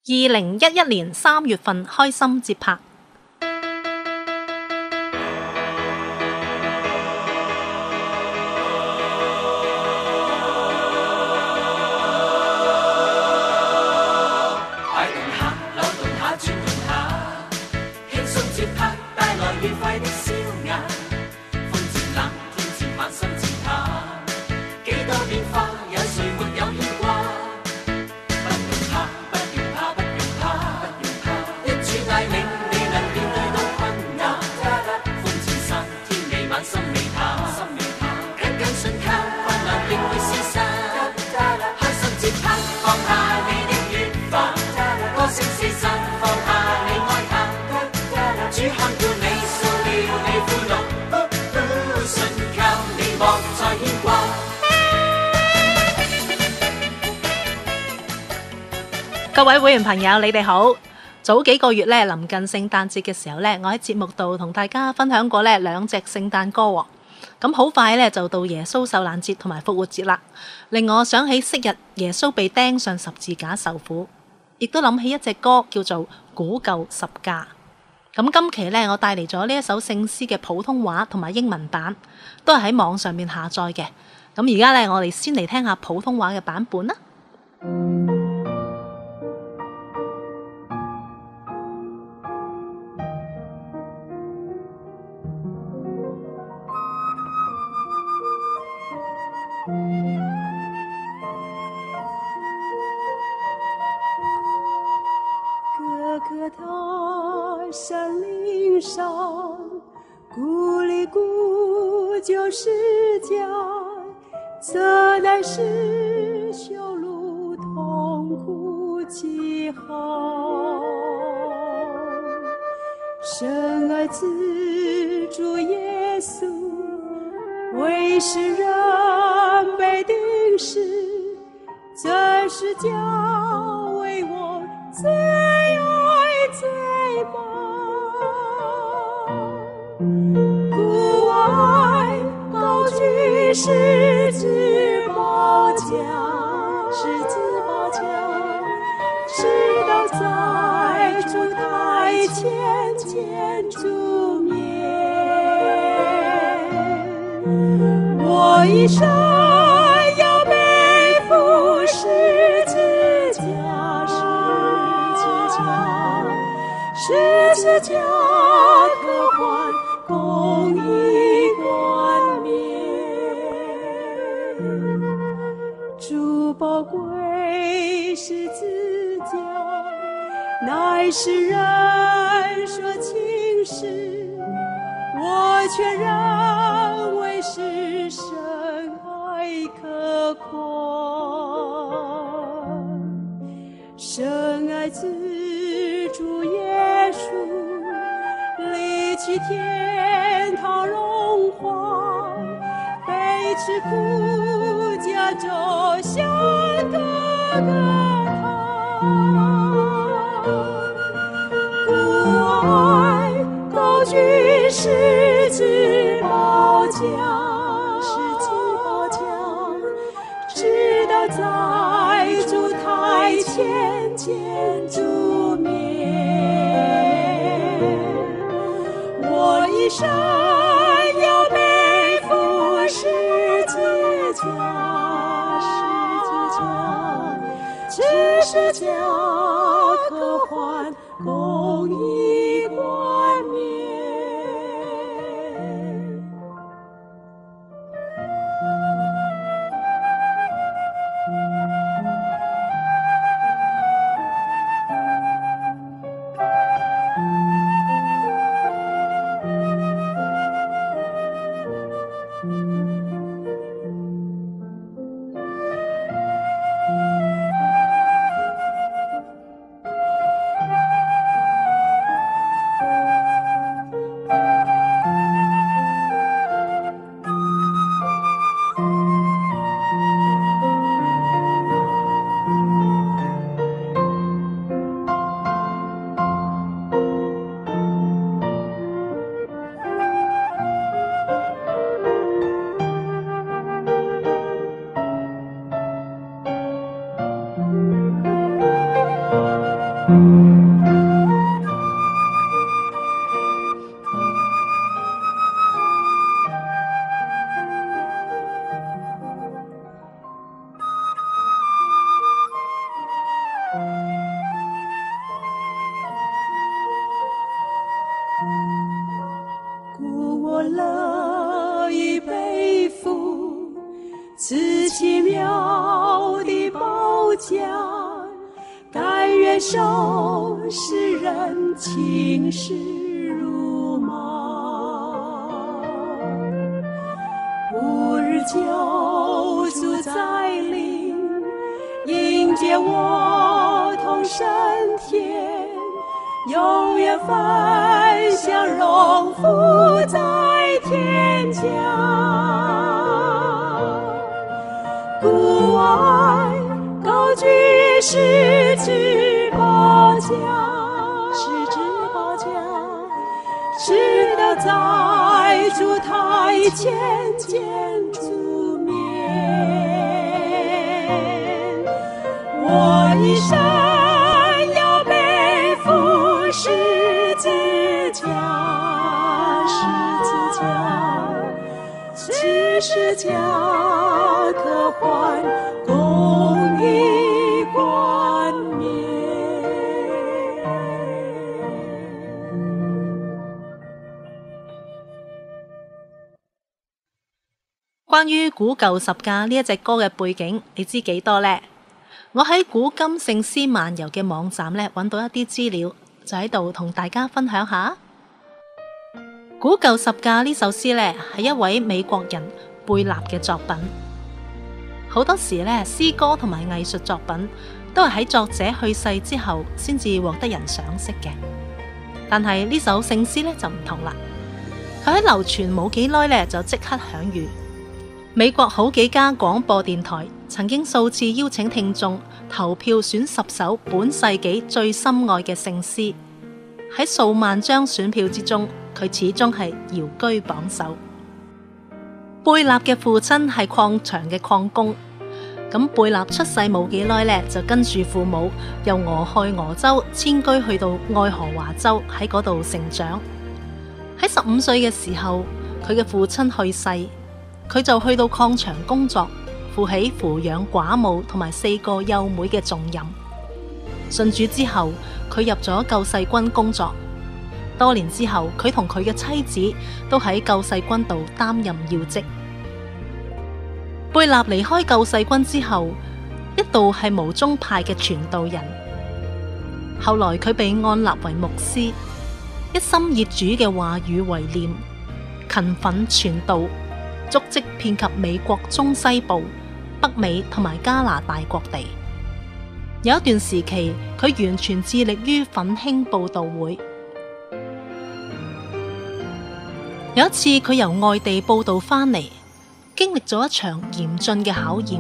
2011年3月份開心節拍。擺動下，扭動下，轉動下，輕鬆節拍帶來愉快的笑顏。風漸冷，天漸晚，心漸淡，幾多變化，有誰沒有牽掛？不用怕，不用怕，不用怕，不用怕，一處帶領你能面對到困難。風漸散，天未晚，心未淡，緊緊信靠，困難定會消失。開心節拍，放下你的怨煩。歌聲四散，放下你哀嘆，主看顧你，掃了你苦惱，信靠你莫再牽掛。各位會員朋友，你哋好。早幾個月咧，臨近聖誕節嘅時候咧，我喺節目度同大家分享過咧2隻聖誕歌喎。咁好快咧就到耶穌受難節同埋復活節啦，令我想起昔日耶穌被釘上十字架受苦，亦都諗起一隻歌叫做《古舊十架》。咁今期咧，我帶嚟咗呢一首聖詩嘅普通話同埋英文版，都係喺網上面下載嘅。咁而家咧，我哋先嚟聽下普通話嘅版本啦。各大山岭上，古里古旧世家，这乃是修路痛苦记号。深爱子主耶稣，为世人被钉死，这是家为我最爱最棒。故爱高举十字宝架，十字宝架，直到在主台前见主面。我一生要背负十字架，十字架可换公义冠冕。主宝贵十字架，乃是人所轻视，我却认为是神爱可夸。深爱子主耶稣，离去天堂荣华，被吃苦加州像哥哥他。故爱高举十字宝架，十字宝架，直到在主台前见主面。我一生要背负十字架，十字架可换公义冠冕。故我乐意背负此奇妙的宝甲，甘愿受世人轻视辱骂。不日救主再临，迎接我同升天，永远分享荣福在天家。故我爱高举十字宝架，十字宝架，直到在主台前见主面。我一生要背负十字架，十字架，此十架可换公义冠冕。關於古舊十架呢一隻歌嘅背景，你知幾多呢？我喺古今聖詩漫遊嘅網站呢揾到一啲資料，就喺度同大家分享下。古舊十架呢首詩呢係一位美國人貝納嘅作品。好多時呢，詩歌同埋藝術作品都係喺作者去世之後先至獲得人賞識嘅。但係呢首聖詩呢就唔同啦，佢喺流傳冇幾耐呢就即刻享譽。美國好幾家廣播電台曾經數次邀請聽眾投票選10首本世紀最深愛嘅聖詩，喺數萬張選票之中，佢始終係遙居榜首。貝納嘅父親係礦場嘅礦工，咁貝納出世冇幾耐呢，就跟住父母由俄亥俄州遷居去到愛荷華州，喺嗰度成長。喺15歲嘅時候，佢嘅父親去世。佢就去到礦場工作，負起撫養寡母同埋4個幼妹嘅重任。信主之後，佢入咗救世軍工作。多年之後，佢同佢嘅妻子都喺救世軍度擔任要職。貝納離開救世軍之後，一度係無宗派嘅傳道人。後來佢被按立為牧師，一心以主嘅話語為念，勤奮傳道。足跡遍及美國中西部、北美同埋加拿大各地。有一段時期，佢完全致力於奮興佈道會。有一次，佢由外地佈道返嚟，經歷咗一場嚴峻嘅考驗。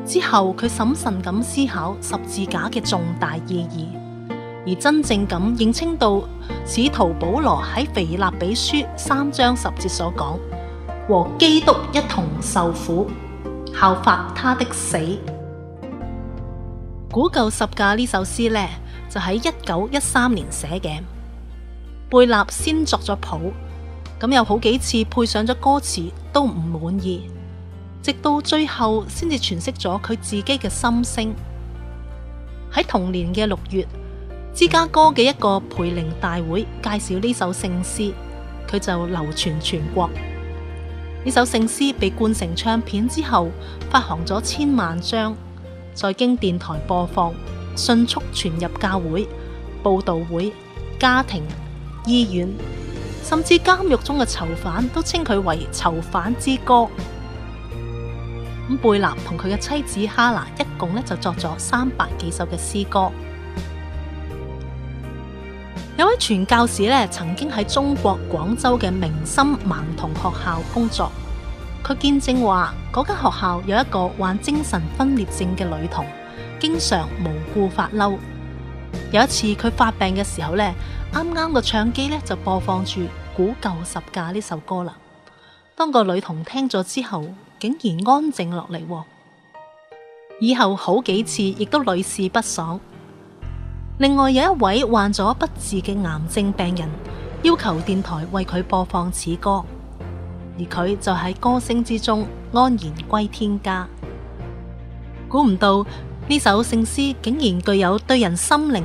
之後，佢審慎咁思考十字架嘅重大意義，而真正咁認清到使徒保羅喺腓立比書3章10節所講，和基督一同受苦，效法他的死。古舊十架呢首詩呢，就喺1913年寫嘅。貝納先作咗譜，咁有好幾次配上咗歌詞都唔滿意，直到最後先至詮釋咗佢自己嘅心聲。喺同年嘅6月，芝加哥嘅一個培靈大會介紹呢首聖詩，佢就流傳全國。呢首聖詩被灌成唱片之後，發行咗千萬張，再經電台播放，迅速傳入教會、佈道會、家庭、醫院，甚至監獄中嘅囚犯都稱佢為囚犯之歌。咁貝納同佢嘅妻子哈拿一共就作咗300幾首嘅詩歌。有位傳教士曾經喺中國廣州嘅明心盲童學校工作，佢見證話嗰間學校有一個患精神分裂症嘅女童，經常無故發嬲。有一次佢發病嘅時候啱啱個唱機就播放住《古舊十架》呢首歌啦。當個女童聽咗之後，竟然安靜落嚟。以後好幾次亦都屢試不爽。另外有一位患咗不治嘅癌症病人，要求電台為佢播放此歌，而佢就喺歌聲之中安然歸天家。估唔到呢首聖詩竟然具有對人心靈